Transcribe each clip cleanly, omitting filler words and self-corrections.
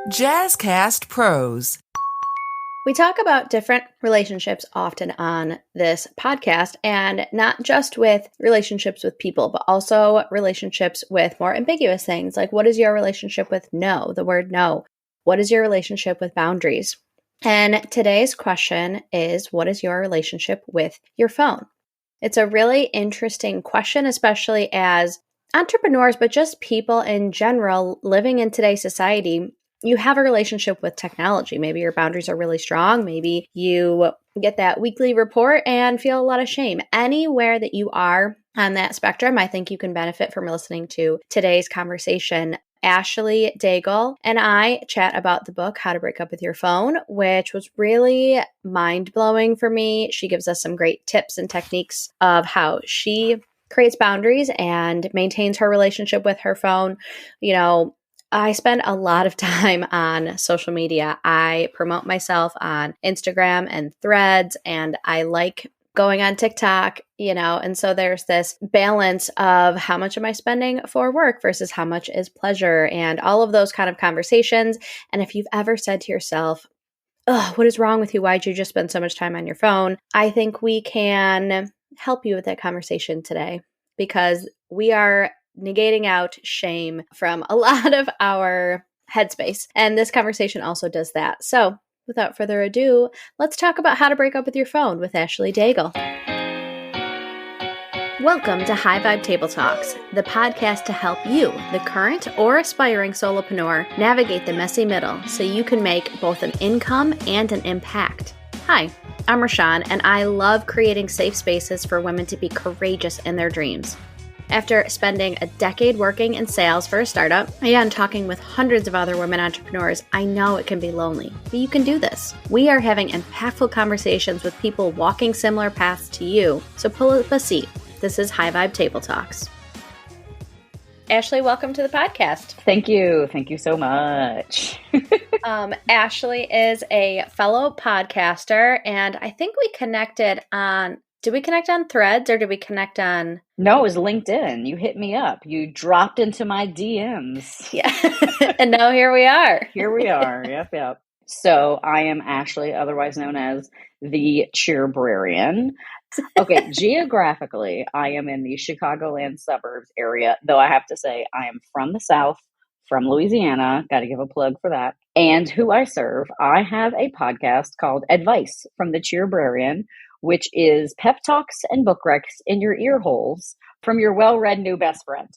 Jazzcast Pros. We talk about different relationships often on this podcast, and not just with relationships with people, but also relationships with more ambiguous things. Like, what is your relationship with no, the word no? What is your relationship with boundaries? And today's question is, what is your relationship with your phone? It's a really interesting question, especially as entrepreneurs, but just people in general living in today's society. You have a relationship with technology. Maybe your boundaries are really strong. Maybe you get that weekly report and feel a lot of shame. Anywhere that you are on that spectrum, I think you can benefit from listening to today's conversation. Ashlie Daigle and I chat about the book, How to Break Up with Your Phone, which was really mind-blowing for me. She gives us some great tips and techniques of how she creates boundaries and maintains her relationship with her phone. You know, I spend a lot of time on social media. I promote myself on Instagram and Threads, and I like going on TikTok, and so there's this balance of how much am I spending for work versus how much is pleasure and all of those kind of conversations. And if you've ever said to yourself, "Oh, what is wrong with you? Why'd you just spend so much time on your phone?" I think we can help you with that conversation today because we are negating out shame from a lot of our headspace. And this conversation also does that. So without further ado, let's talk about how to break up with your phone with Ashlie Daigle. Welcome to High Vibe Table Talks, the podcast to help you, the current or aspiring solopreneur, navigate the messy middle so you can make both an income and an impact. Hi, I'm Rashawn, and I love creating safe spaces for women to be courageous in their dreams. After spending a decade working in sales for a startup and talking with hundreds of other women entrepreneurs, I know it can be lonely, but you can do this. We are having impactful conversations with people walking similar paths to you, so pull up a seat. This is High Vibe Table Talks. Ashlie, welcome to the podcast. Thank you. Thank you so much. Ashlie is a fellow podcaster, and I think we connected on... Did we connect on Threads or did we connect on... No, it was LinkedIn. You hit me up. You dropped into my DMs. Yeah. And now here we are. Here we are. Yep. So I am Ashlie, otherwise known as the Cheerbrarian. Okay, geographically, I am in the Chicagoland suburbs area, though I have to say I am from the South, from Louisiana. Got to give a plug for that. And who I serve, I have a podcast called Advice from the Cheerbrarian, which is pep talks and book recs in your ear holes from your well-read new best friend.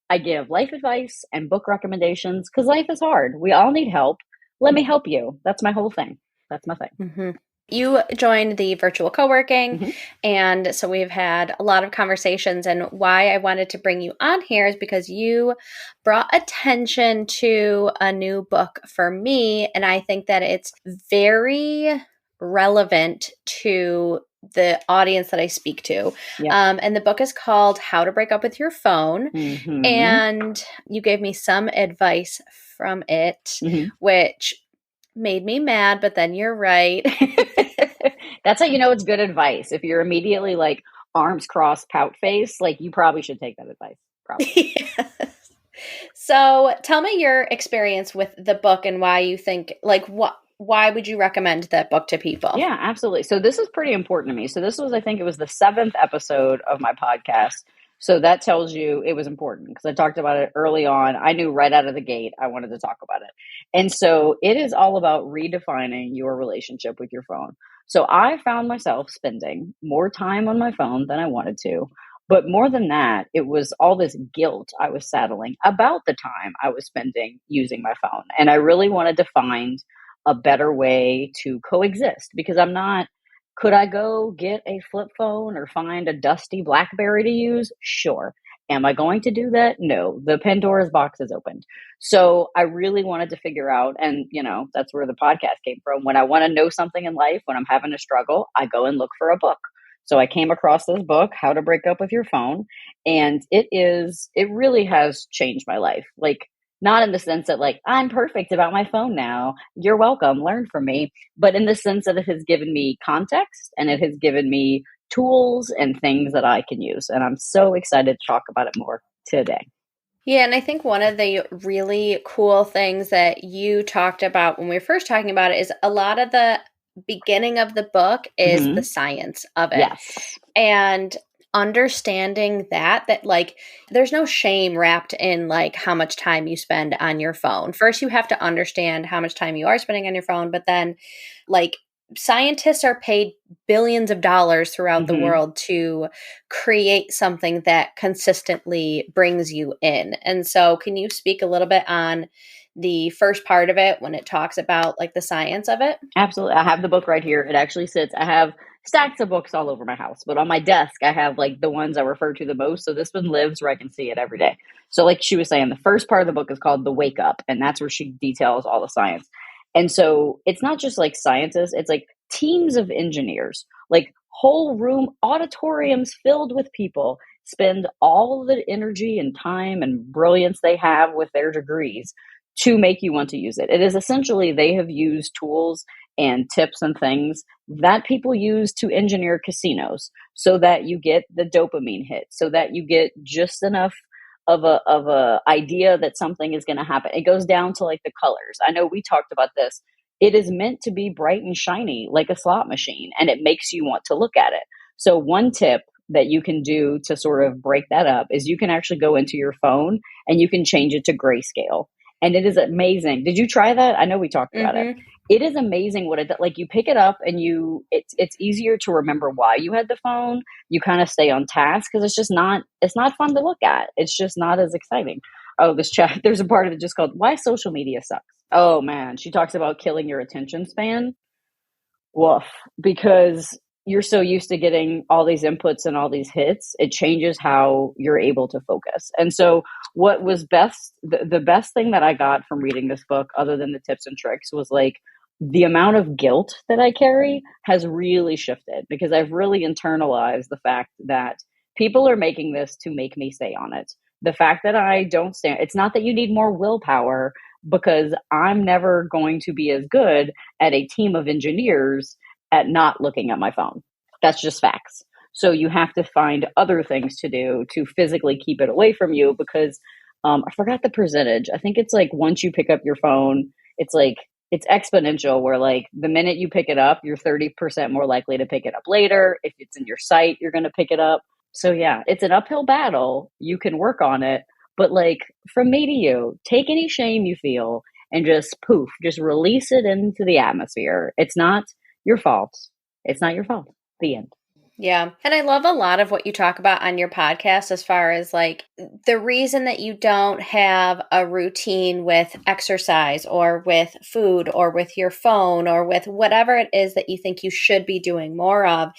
I give life advice and book recommendations because life is hard. We all need help. Let me help you. That's my whole thing. That's my thing. Mm-hmm. You joined the virtual co-working, and so we've had a lot of conversations, and why I wanted to bring you on here is because you brought attention to a new book for me, and I think that it's very relevant to the audience that I speak to. Yeah. And the book is called How to Break Up with Your Phone. Mm-hmm. And you gave me some advice from it, which made me mad, but then you're right. That's how you know it's good advice. If you're immediately like arms crossed, pout face, like you probably should take that advice. Probably. Yes. So tell me your experience with the book and why you think, like, why would you recommend that book to people? Yeah, absolutely. So this is pretty important to me. So this was, I think it was the 7th episode of my podcast. So that tells you it was important because I talked about it early on. I knew right out of the gate I wanted to talk about it. And so it is all about redefining your relationship with your phone. So I found myself spending more time on my phone than I wanted to. But more than that, it was all this guilt I was saddling about the time I was spending using my phone. And I really wanted to find a better way to coexist because could I go get a flip phone or find a dusty BlackBerry to use? Sure. Am I going to do that? No. The Pandora's box is opened. So I really wanted to figure out, and that's where the podcast came from. When I want to know something in life, when I'm having a struggle, I go and look for a book. So I came across this book, How to Break Up with Your Phone, and it really has changed my life. Like, not in the sense that like, I'm perfect about my phone now. You're welcome. Learn from me. But in the sense that it has given me context and it has given me tools and things that I can use. And I'm so excited to talk about it more today. Yeah, and I think one of the really cool things that you talked about when we were first talking about it is a lot of the beginning of the book is the Hmm. science of it. Yes. And understanding that like there's no shame wrapped in like how much time you spend on your phone. First you have to understand how much time you are spending on your phone, but then like scientists are paid billions of dollars throughout the Hmm. world to create something that consistently brings you in. And so can you speak a little bit on the first part of it when it talks about like the science of it? Absolutely. I have the book right here. It actually sits, I have stacks of books all over my house, but on my desk, I have like the ones I refer to the most. So this one lives where I can see it every day. So, like she was saying, the first part of the book is called The Wake Up, and that's where she details all the science. And so it's not just like scientists, it's like teams of engineers, like whole room auditoriums filled with people spend all the energy and time and brilliance they have with their degrees to make you want to use it. It is essentially they have used tools and tips and things that people use to engineer casinos so that you get the dopamine hit, so that you get just enough of a idea that something is going to happen. It goes down to like the colors. I know we talked about this. It is meant to be bright and shiny like a slot machine, and it makes you want to look at it. So one tip that you can do to sort of break that up is you can actually go into your phone and you can change it to grayscale, and it is amazing. Did you try that? I know we talked about it. Mm-hmm. It is amazing what it like. You pick it up and it's easier to remember why you had the phone. You kind of stay on task because it's not fun to look at. It's just not as exciting. Oh, this chat. There's a part of it just called "Why Social Media Sucks." Oh man, she talks about killing your attention span. Woof. Because you're so used to getting all these inputs and all these hits, it changes how you're able to focus. And so, what was best, the best thing that I got from reading this book, other than the tips and tricks, was like the amount of guilt that I carry has really shifted because I've really internalized the fact that people are making this to make me stay on it. The fact that I don't stand, it's not that you need more willpower because I'm never going to be as good at a team of engineers at not looking at my phone. That's just facts. So you have to find other things to do to physically keep it away from you because I forgot the percentage. I think it's like once you pick up your phone, it's like it's exponential where like the minute you pick it up, you're 30% more likely to pick it up later. If it's in your sight, you're going to pick it up. So yeah, it's an uphill battle. You can work on it, but like from me to you, take any shame you feel and just poof, just release it into the atmosphere. It's not your fault. It's not your fault. The end. Yeah. And I love a lot of what you talk about on your podcast as far as like the reason that you don't have a routine with exercise or with food or with your phone or with whatever it is that you think you should be doing more of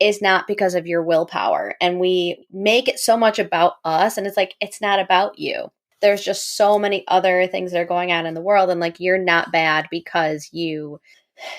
is not because of your willpower. And we make it so much about us, and it's like, it's not about you. There's just so many other things that are going on in the world, and like you're not bad because you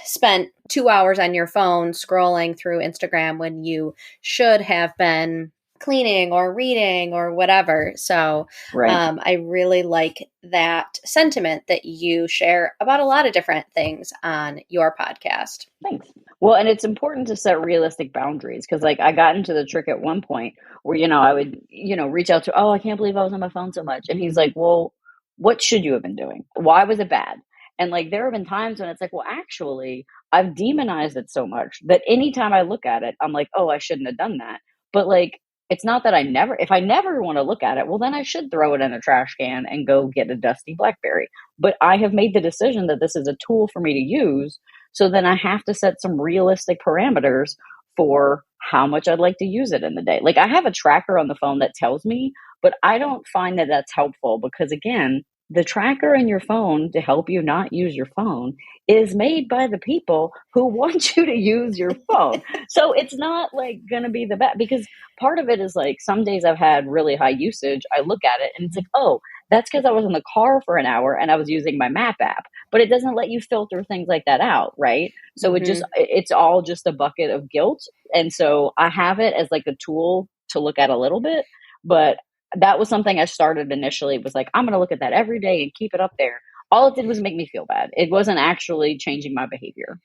spent 2 hours on your phone scrolling through Instagram when you should have been cleaning or reading or whatever. So Right. I really like that sentiment that you share about a lot of different things on your podcast. Thanks. Well, and it's important to set realistic boundaries because, like, I got into the trick at one point where, I would, reach out to, oh, I can't believe I was on my phone so much. And he's like, well, what should you have been doing? Why was it bad? And like, there have been times when it's like, well, actually, I've demonized it so much that anytime I look at it, I'm like, oh, I shouldn't have done that. But like, it's not that if I never want to look at it, well, then I should throw it in a trash can and go get a dusty Blackberry. But I have made the decision that this is a tool for me to use. So then I have to set some realistic parameters for how much I'd like to use it in the day. Like I have a tracker on the phone that tells me, but I don't find that that's helpful because again, the tracker in your phone to help you not use your phone is made by the people who want you to use your phone. So it's not like going to be the best because part of it is like some days I've had really high usage. I look at it and it's like, oh, that's because I was in the car for an hour and I was using my map app, but it doesn't let you filter things like that out. Right. So it's all just a bucket of guilt. And so I have it as like a tool to look at a little bit, but that was something I started initially was like, I'm going to look at that every day and keep it up there. All it did was make me feel bad. It wasn't actually changing my behavior.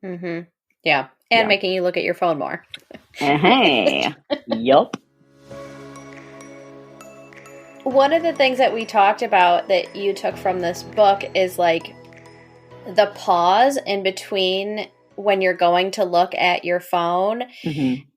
Mm-hmm. Yeah. And Yeah. making you look at your phone more. Hey, yup. One of the things that we talked about that you took from this book is like the pause in between when you're going to look at your phone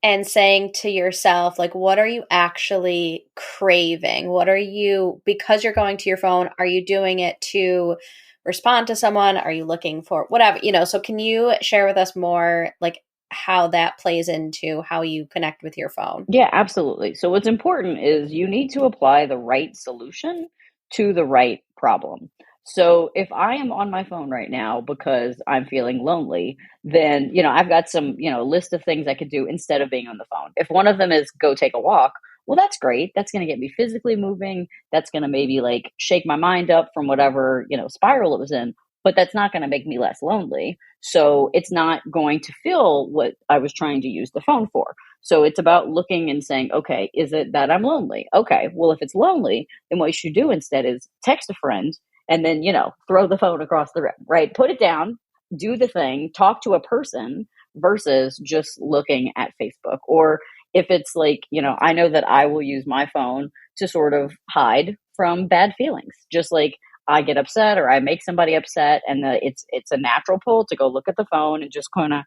and saying to yourself, like, what are you actually craving? What are you, because you're going to your phone, are you doing it to respond to someone? Are you looking for whatever, so can you share with us more like how that plays into how you connect with your phone? Yeah, absolutely. So what's important is you need to apply the right solution to the right problem. So if I am on my phone right now because I'm feeling lonely, then, I've got some, list of things I could do instead of being on the phone. If one of them is go take a walk, well, that's great. That's going to get me physically moving. That's going to maybe like shake my mind up from whatever, spiral it was in, but that's not going to make me less lonely. So it's not going to feel what I was trying to use the phone for. So it's about looking and saying, okay, is it that I'm lonely? Okay, well, if it's lonely, then what you should do instead is text a friend and then, throw the phone across the room, right? Put it down, do the thing, talk to a person versus just looking at Facebook. Or if it's like, I know that I will use my phone to sort of hide from bad feelings. Just like I get upset or I make somebody upset, and it's a natural pull to go look at the phone and just kind of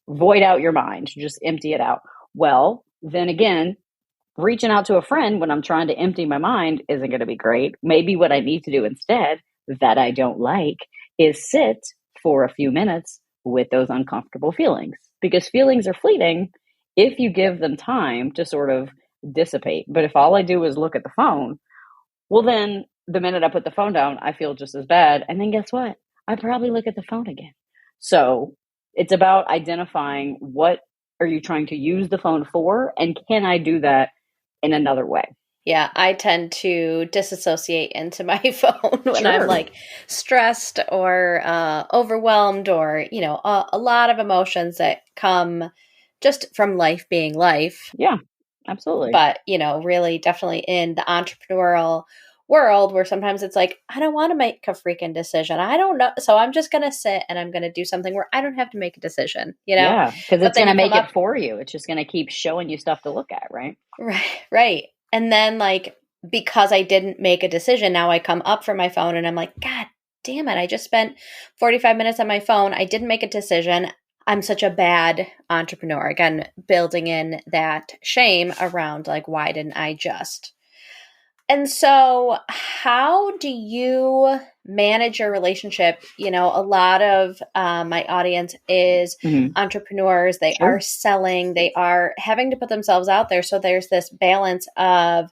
void out your mind, just empty it out. Well, then again, reaching out to a friend when I'm trying to empty my mind isn't going to be great. Maybe what I need to do instead, that I don't like, is sit for a few minutes with those uncomfortable feelings, because feelings are fleeting if you give them time to sort of dissipate. But if all I do is look at the phone, well, then the minute I put the phone down, I feel just as bad. And then guess what? I probably look at the phone again. So it's about identifying what are you trying to use the phone for, and can I do that in another way? Yeah, I tend to disassociate into my phone when I'm Sure. like stressed or overwhelmed, or, a lot of emotions that come just from life being life. Yeah, absolutely. But, really definitely in the entrepreneurial world where sometimes it's like, I don't want to make a freaking decision. I don't know. So I'm just going to sit and I'm going to do something where I don't have to make a decision, Yeah, because But it's then going to you come make it up, for you. It's just going to keep showing you stuff to look at, right? right, right. And then like, because I didn't make a decision, now I come up from my phone and I'm like, God damn it. I just spent 45 minutes on my phone. I didn't make a decision. I'm such a bad entrepreneur. Again, building in that shame around like, why didn't I just? And so, how do you manage your relationship? A lot of my audience is entrepreneurs. They Sure. are selling, they are having to put themselves out there. So, there's this balance of,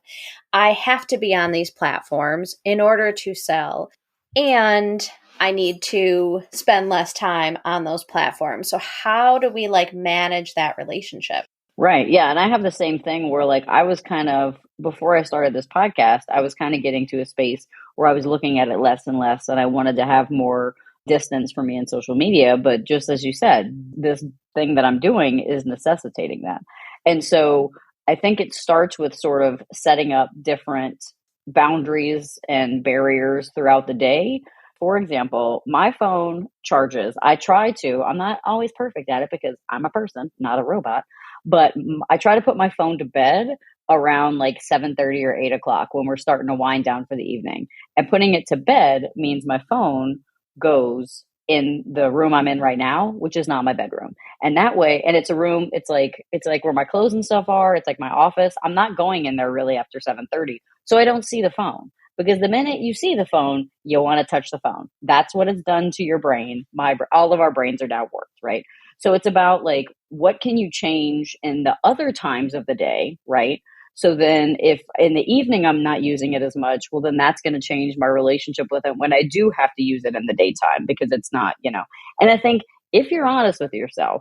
I have to be on these platforms in order to sell, and I need to spend less time on those platforms. So, how do we like manage that relationship? Right. Yeah. And I have the same thing where, like, I was kind of, before I started this podcast, I was kind of getting to a space where I was looking at it less and less, and I wanted to have more distance from me in social media. But just as you said, this thing that I'm doing is necessitating that. And so I think it starts with sort of setting up different boundaries and barriers throughout the day. For example, my phone charges. I try to, I'm not always perfect at it because I'm a person, not a robot, but I try to put my phone to bed around like 7:30 or 8 o'clock when we're starting to wind down for the evening. And putting it to bed means my phone goes in the room I'm in right now, which is not my bedroom. And that way, and it's a room, it's like where my clothes and stuff are. It's like my office. I'm not going in there really after 7:30. So I don't see the phone. Because the minute you see the phone, you want to touch the phone. That's what it's done to your brain. All of our brains are now worked, right? So it's about like, what can you change in the other times of the day, right? So then if in the evening I'm not using it as much, well, then that's going to change my relationship with it when I do have to use it in the daytime, because it's not, And I think if you're honest with yourself,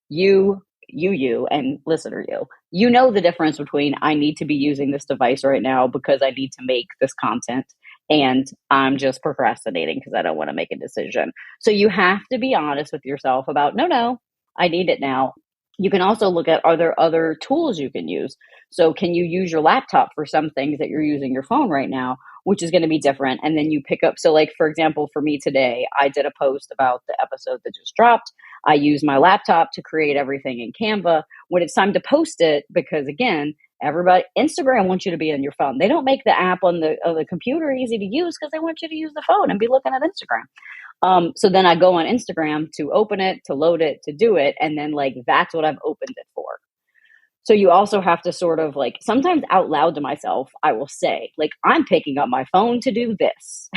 you, and listener, you know the difference between, I need to be using this device right now because I need to make this content, and I'm just procrastinating because I don't want to make a decision. So you have to be honest with yourself about, no, I need it now. You can also look at, are there other tools you can use? So can you use your laptop for some things that you're using your phone right now, which is going to be different? And then you pick up. So like, for example, for me today, I did a post about the episode that just dropped. I use my laptop to create everything in Canva when it's time to post it, because again, Everybody, Instagram wants you to be on your phone. They don't make the app on the computer easy to use because they want you to use the phone and be looking at Instagram. So then I go on Instagram to open it, to load it, to do it. And then like, that's what I've opened it for. So you also have to sort of like, sometimes out loud to myself, I will say like, I'm picking up my phone to do this.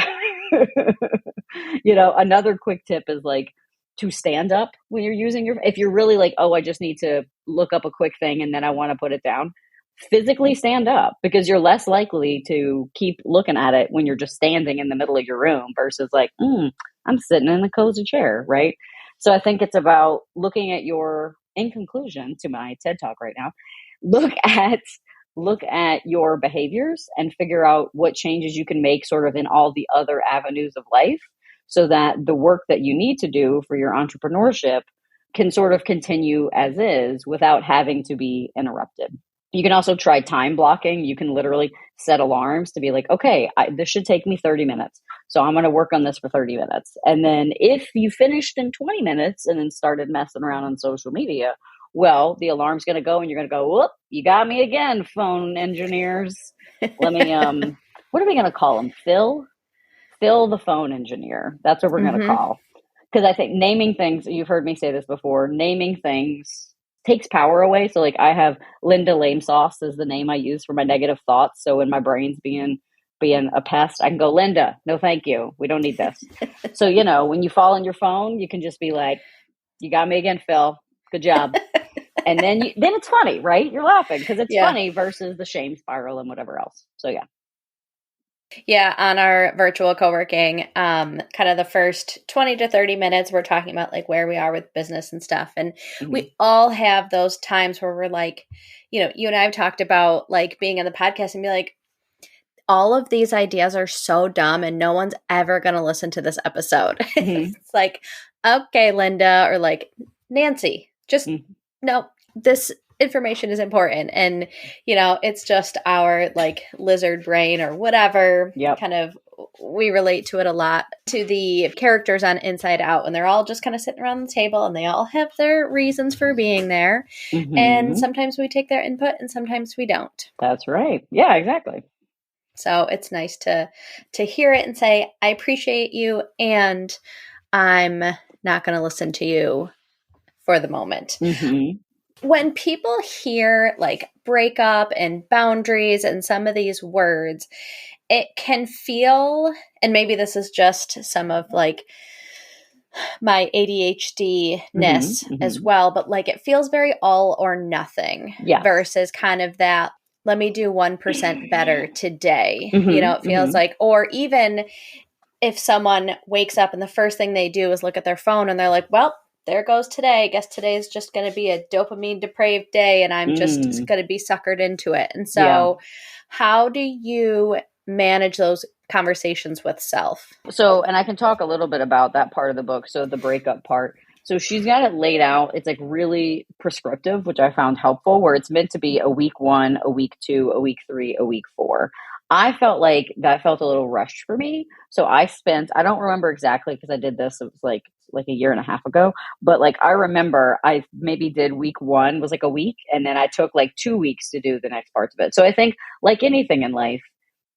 Another quick tip is like to stand up when you're using if you're really like, oh, I just need to look up a quick thing and then I want to put it down, physically stand up, because you're less likely to keep looking at it when you're just standing in the middle of your room versus like, I'm sitting in a cozy chair, right? So I think it's about looking at in conclusion to my TED Talk right now, look at your behaviors and figure out what changes you can make sort of in all the other avenues of life, so that the work that you need to do for your entrepreneurship can sort of continue as is without having to be interrupted. You can also try time blocking. You can literally set alarms to be like, okay, this should take me 30 minutes. So I'm going to work on this for 30 minutes. And then if you finished in 20 minutes and then started messing around on social media, well, the alarm's going to go and you're going to go, whoop, you got me again, phone engineers. Let me, what are we going to call them? Phil the phone engineer. That's what we're going to call. Because I think naming things, you've heard me say this before, naming things takes power away. So like I have Linda Lame Sauce is the name I use for my negative thoughts. So when my brain's being a pest, I can go, Linda, no, thank you. We don't need this. So, when you fall on your phone, you can just be like, you got me again, Phil. Good job. And then it's funny, right? You're laughing because it's funny versus the shame spiral and whatever else. So yeah. Yeah, on our virtual co-working, kind of the first 20 to 30 minutes, we're talking about like where we are with business and stuff. And we all have those times where we're like, you and I have talked about like being on the podcast and be like, all of these ideas are so dumb and no one's ever going to listen to this episode. It's like, okay, Linda, or like Nancy, just no, this information is important. And, it's just our like lizard brain or whatever. Kind of, we relate to it a lot, to the characters on Inside Out, and they're all just kind of sitting around the table and they all have their reasons for being there. And sometimes we take their input and sometimes we don't. That's right. Yeah, exactly. So it's nice to hear it and say, I appreciate you and I'm not going to listen to you for the moment. When people hear like breakup and boundaries and some of these words, it can feel, and maybe this is just some of like my ADHD-ness as well, but like it feels very all or nothing versus kind of that, let me do 1% better today. It feels like, or even if someone wakes up and the first thing they do is look at their phone and they're like, well, there goes today. I guess today is just going to be a dopamine depraved day and I'm just going to be suckered into it. And so how do you manage those conversations with self? So, and I can talk a little bit about that part of the book. So the breakup part. So she's got it laid out. It's like really prescriptive, which I found helpful, where it's meant to be a week 1, a week 2, a week 3, a week 4. I felt like that felt a little rushed for me. So I don't remember exactly because I did this, it was like a year and a half ago, but like I remember I maybe did week 1 was like a week, and then I took like 2 weeks to do the next parts of it. So I think like anything in life,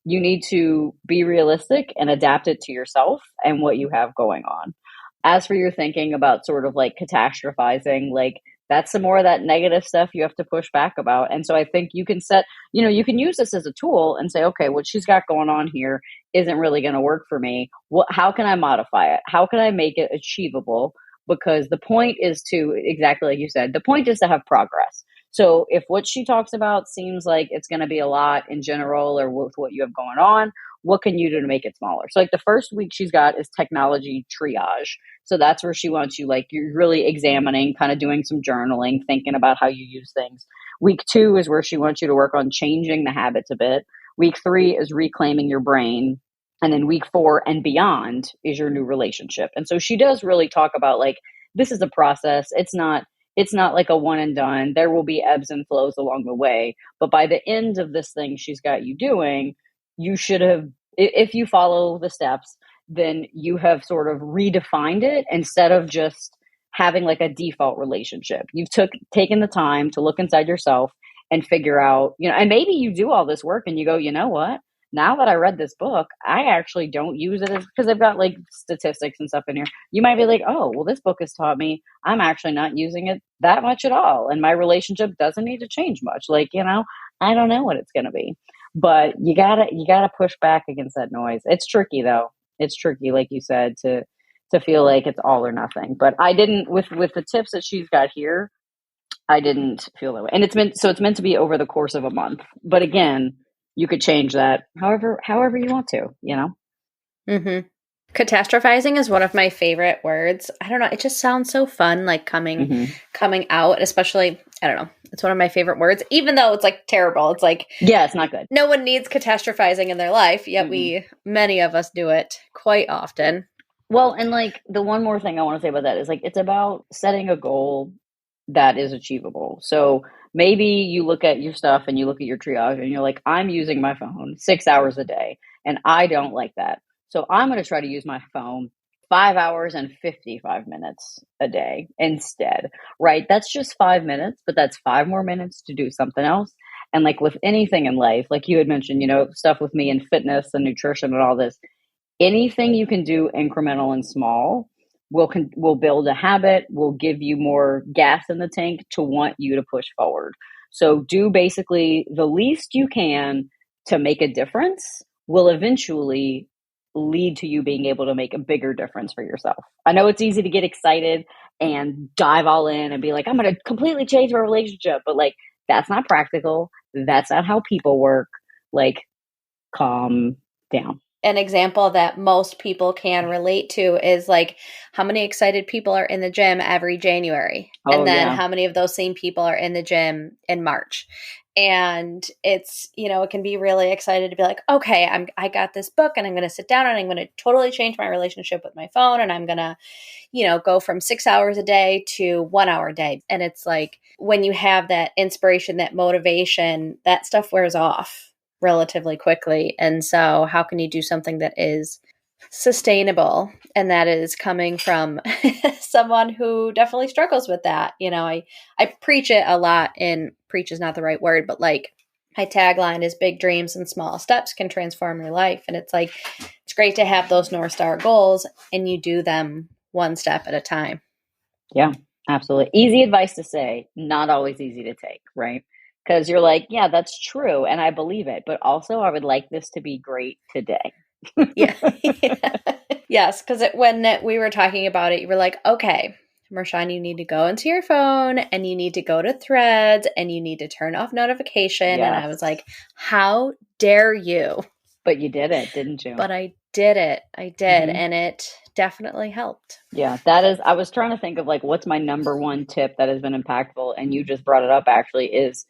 you need to be realistic and adapt it to yourself and what you have going on. As for your thinking about sort of like catastrophizing, like that's some more of that negative stuff you have to push back about. And so I think you can you can use this as a tool and say, okay, what she's got going on here isn't really going to work for me. How can I modify it? How can I make it achievable? Because the point is to, exactly like you said, the point is to have progress. So if what she talks about seems like it's going to be a lot in general or with what you have going on, what can you do to make it smaller? So like the first week she's got is technology triage. So that's where she wants you, like you're really examining, kind of doing some journaling, thinking about how you use things. Week 2 is where she wants you to work on changing the habits a bit. Week 3 is reclaiming your brain. And then week 4 and beyond is your new relationship. And so she does really talk about like, this is a process. It's not like a one and done. There will be ebbs and flows along the way. But by the end of this thing she's got you doing, you should have, if you follow the steps, then you have sort of redefined it instead of just having like a default relationship. You've taken the time to look inside yourself and figure out, and maybe you do all this work and you go, you know what? Now that I read this book, I actually don't use it because I've got like statistics and stuff in here. You might be like, oh, well, this book has taught me I'm actually not using it that much at all. And my relationship doesn't need to change much. Like, I don't know what it's going to be, but you gotta push back against that noise. It's tricky though. It's tricky, like you said, to feel like it's all or nothing. But I didn't with the tips that she's got here. I didn't feel that way. And it's meant to be over the course of a month. But again, you could change that however you want to, Mm-hmm. Catastrophizing is one of my favorite words. I don't know. It just sounds so fun, like coming out, especially, I don't know. It's one of my favorite words, even though it's like terrible. It's like, yeah, it's not good. No one needs catastrophizing in their life, yet many of us do it quite often. Well, and like the one more thing I want to say about that is like, it's about setting a goal that is achievable. So maybe you look at your stuff and you look at your triage and you're like, I'm using my phone 6 hours a day and I don't like that. So I'm going to try to use my phone 5 hours and 55 minutes a day instead, right? That's just 5 minutes, but that's 5 more minutes to do something else. And like with anything in life, like you had mentioned, stuff with me in fitness and nutrition and all this, anything you can do incremental and small will build a habit, will give you more gas in the tank to want you to push forward. So do basically the least you can to make a difference will eventually lead to you being able to make a bigger difference for yourself. I know it's easy to get excited and dive all in and be like, I'm going to completely change my relationship, but like, that's not practical. That's not how people work. Like, calm down. An example that most people can relate to is like how many excited people are in the gym every January. And then how many of those same people are in the gym in March. And it's, it can be really excited to be like, okay, I got this book and I'm going to sit down and I'm going to totally change my relationship with my phone. And I'm going to, go from 6 hours a day to 1 hour a day. And it's like, when you have that inspiration, that motivation, that stuff wears off relatively quickly. And so how can you do something that is sustainable and that is coming from someone who definitely struggles with that? I preach it a lot, and preach is not the right word, but like my tagline is big dreams and small steps can transform your life. And it's like, it's great to have those North Star goals and you do them one step at a time. Yeah, absolutely. Easy advice to say, not always easy to take, right? Because you're like, yeah, that's true. And I believe it. But also, I would like this to be great today. Yeah. Yes. Because when we were talking about it, you were like, okay, Marshawn, you need to go into your phone and you need to go to Threads and you need to turn off notification. Yes. And I was like, how dare you? But you did it, didn't you? But I did it. I did. And it definitely helped. Yeah, I was trying to think of like, what's my number one tip that has been impactful? And you just brought it up actually, is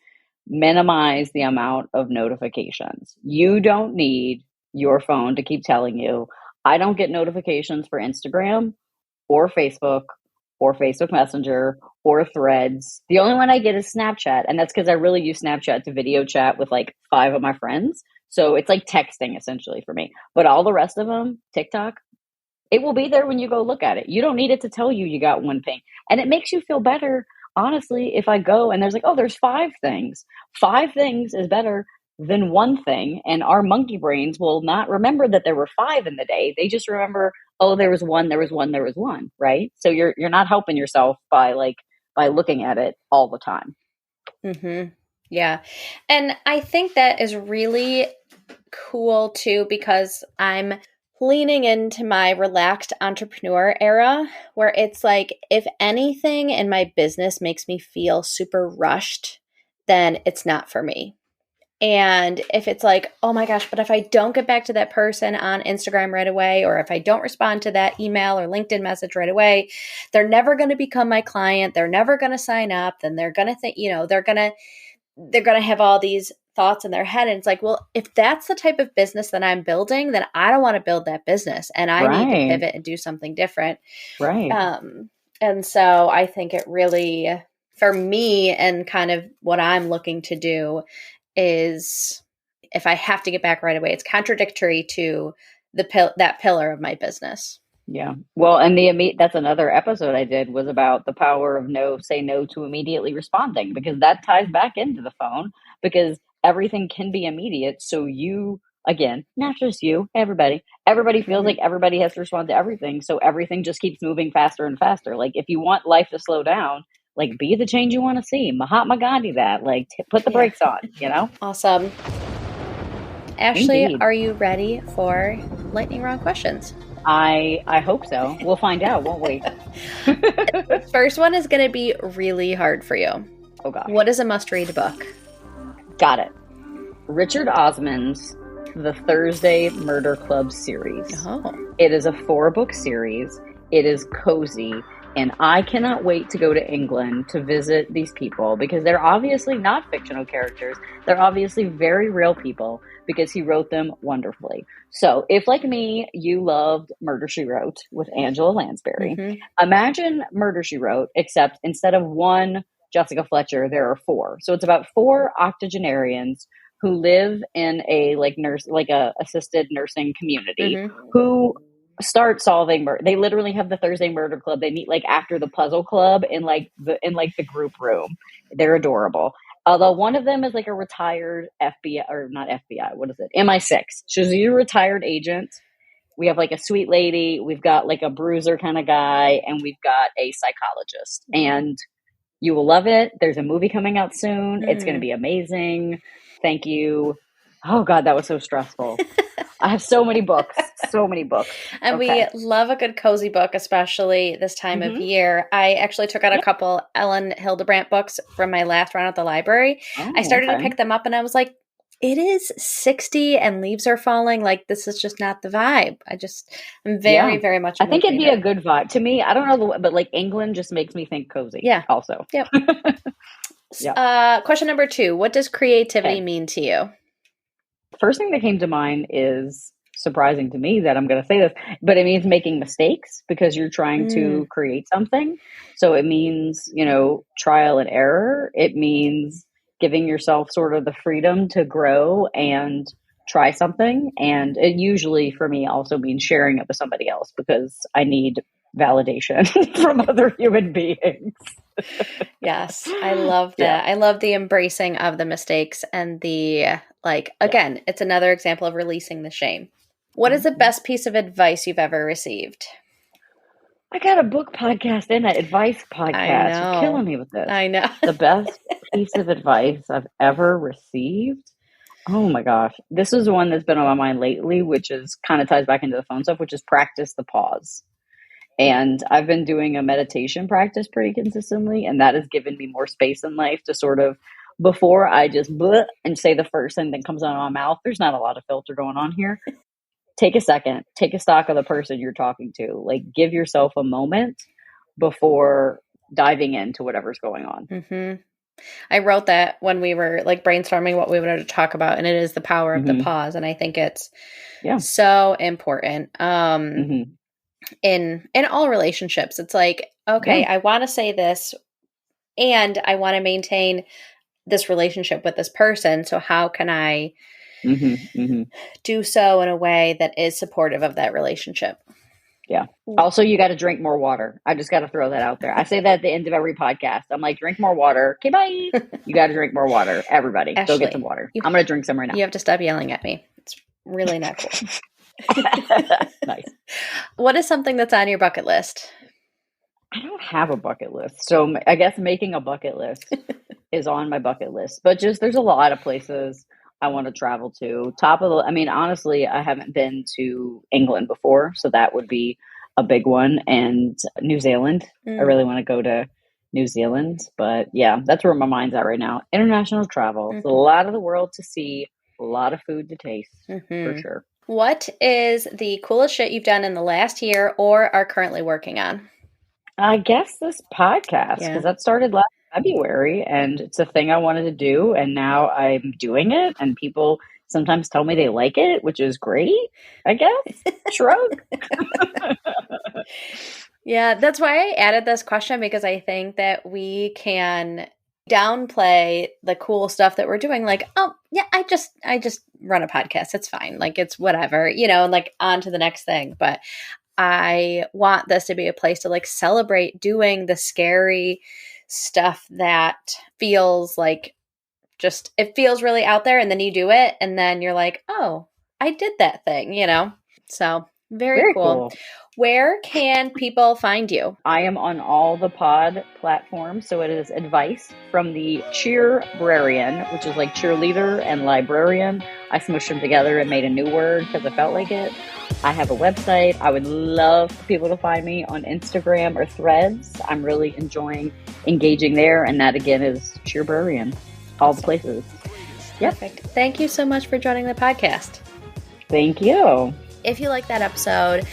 minimize the amount of notifications. You don't need your phone to keep telling you. I don't get notifications for Instagram or Facebook Messenger or Threads. The only one I get is Snapchat. And that's because I really use Snapchat to video chat with like 5 of my friends. So it's like texting essentially for me. But all the rest of them, TikTok, it will be there when you go look at it. You don't need it to tell you got one thing. And it makes you feel better, honestly, if I go and there's like, oh, there's 5 things. 5 things is better than one thing. And our monkey brains will not remember that there were 5 in the day. They just remember, oh, there was one, right? So you're not helping yourself by looking at it all the time. Mm-hmm. Yeah. And I think that is really cool too, because I'm leaning into my relaxed entrepreneur era where it's like, if anything in my business makes me feel super rushed, then it's not for me. And if it's like, oh my gosh, but if I don't get back to that person on Instagram right away, or if I don't respond to that email or LinkedIn message right away, they're never going to become my client. They're never going to sign up. Then they're going to think, they're going to have all these thoughts in their head. And it's like, well, if that's the type of business that I'm building, then I don't want to build that business and I need to pivot and do something different. Right. And so I think it really, for me and kind of what I'm looking to do is, if I have to get back right away, it's contradictory to that pillar of my business. Yeah. Well, and that's another episode I did was about the power of say no to immediately responding, because that ties back into the phone, because everything can be immediate. So you, again, not just you, everybody feels like everybody has to respond to everything. So everything just keeps moving faster and faster. Like if you want life to slow down, like be the change you want to see. Mahatma Gandhi that, like put the brakes on, you know? Awesome. Ashlie, Indeed. are you ready for lightning round questions? I hope so. We'll find out, won't we? First one is going to be really hard for you. Oh, gosh. What is a must-read book? Got it. Richard Osman's The Thursday Murder Club series. Oh. It is a 4-book series. It is cozy. And I cannot wait to go to England to visit these people, because they're obviously not fictional characters. They're obviously very real people, because he wrote them wonderfully. So if, like me, you loved Murder, She Wrote with Angela Lansbury, imagine Murder, She Wrote, except instead of one Jessica Fletcher, there are 4. So it's about 4 octogenarians who live in a assisted nursing community who start solving they literally have the Thursday Murder Club. They meet like after the puzzle club in the group room. They're adorable. Although one of them is like a retired FBI, or not FBI, what is it? MI6. She's a retired agent. We have like a sweet lady. We've got like a bruiser kind of guy, and we've got a psychologist. And you will love it. There's a movie coming out soon. It's going to be amazing. Thank you. Oh God, that was so stressful. I have so many books. And we love a good cozy book, especially this time of year. I actually took out a couple Ellen Hildebrandt books from my last run at the library. I started to pick them up and I was like, it is 60 and leaves are falling. Like, this is just not the vibe. I'm very, very much. I think it'd be a good vibe to me. I don't know, but like England just makes me think cozy. Yeah. Also. Yep. Question number 2. What does creativity mean to you? First thing that came to mind is, surprising to me that I'm going to say this, but it means making mistakes, because you're trying to create something. So it means, trial and error. It means giving yourself sort of the freedom to grow and try something. And it usually for me also means sharing it with somebody else, because I need validation from other human beings. Yes, I love that. I love the embracing of the mistakes and the, again, it's another example of releasing the shame. What is the best piece of advice you've ever received? I got a book podcast and an advice podcast. I know. You're killing me with this. I know. The best piece of advice I've ever received. Oh my gosh. This is one that's been on my mind lately, which is kind of ties back into the phone stuff, which is practice the pause. And I've been doing a meditation practice pretty consistently, and that has given me more space in life to sort of, before I just bleh and say the first thing that comes out of my mouth, there's not a lot of filter going on here. Take a second, take a stock of the person you're talking to. Like, give yourself a moment before diving into whatever's going on. I wrote that when we were brainstorming what we wanted to talk about, and it is the power of the pause. And I think it's so important. In all relationships, it's like, okay, I want to say this and I want to maintain this relationship with this person. So how can I do so in a way that is supportive of that relationship? Yeah. Also, you got to drink more water. I just got to throw that out there. I say that at the end of every podcast. I'm like, drink more water. Okay, bye. You got to drink more water. Everybody, Ashlie, go get some water. I'm going to drink some right now. You have to stop yelling at me. It's really not cool. Nice. What is something that's on your bucket list? I don't have a bucket list. So I guess making a bucket list is on my bucket list. But just there's a lot of places I want to travel to. Honestly, I haven't been to England before, so that would be a big one. And New Zealand. I really want to go to New Zealand. But yeah, that's where my mind's at right now. International travel. It's a lot of the world to see, a lot of food to taste, for sure. What is the coolest shit you've done in the last year or are currently working on? I guess this podcast, because that started last February, and it's a thing I wanted to do, and now I'm doing it, and people sometimes tell me they like it, which is great, I guess. Shrug. Yeah, that's why I added this question, because I think that we can downplay the cool stuff that we're doing. Like, oh yeah, I just run a podcast. It's fine. Like, it's whatever, and like on to the next thing. But I want this to be a place to like celebrate doing the scary stuff that feels like just, it feels really out there, and then you do it and then you're like, oh, I did that thing, you know? So very cool. Where can people find you? I am on all the pod platforms. So it is advice from the Cheerbrarian, which is like cheerleader and librarian. I smushed them together and made a new word because I felt like it. I have a website. I would love for people to find me on Instagram or Threads. I'm really enjoying engaging there. And that again is Cheerbrarian, all the places. Perfect. Yep. Thank you so much for joining the podcast. Thank you. If you like that episode,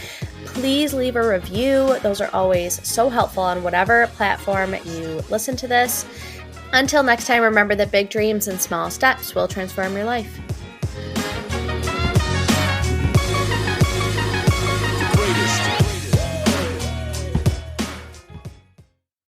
please leave a review. Those are always so helpful on whatever platform you listen to this. Until next time, remember that big dreams and small steps will transform your life.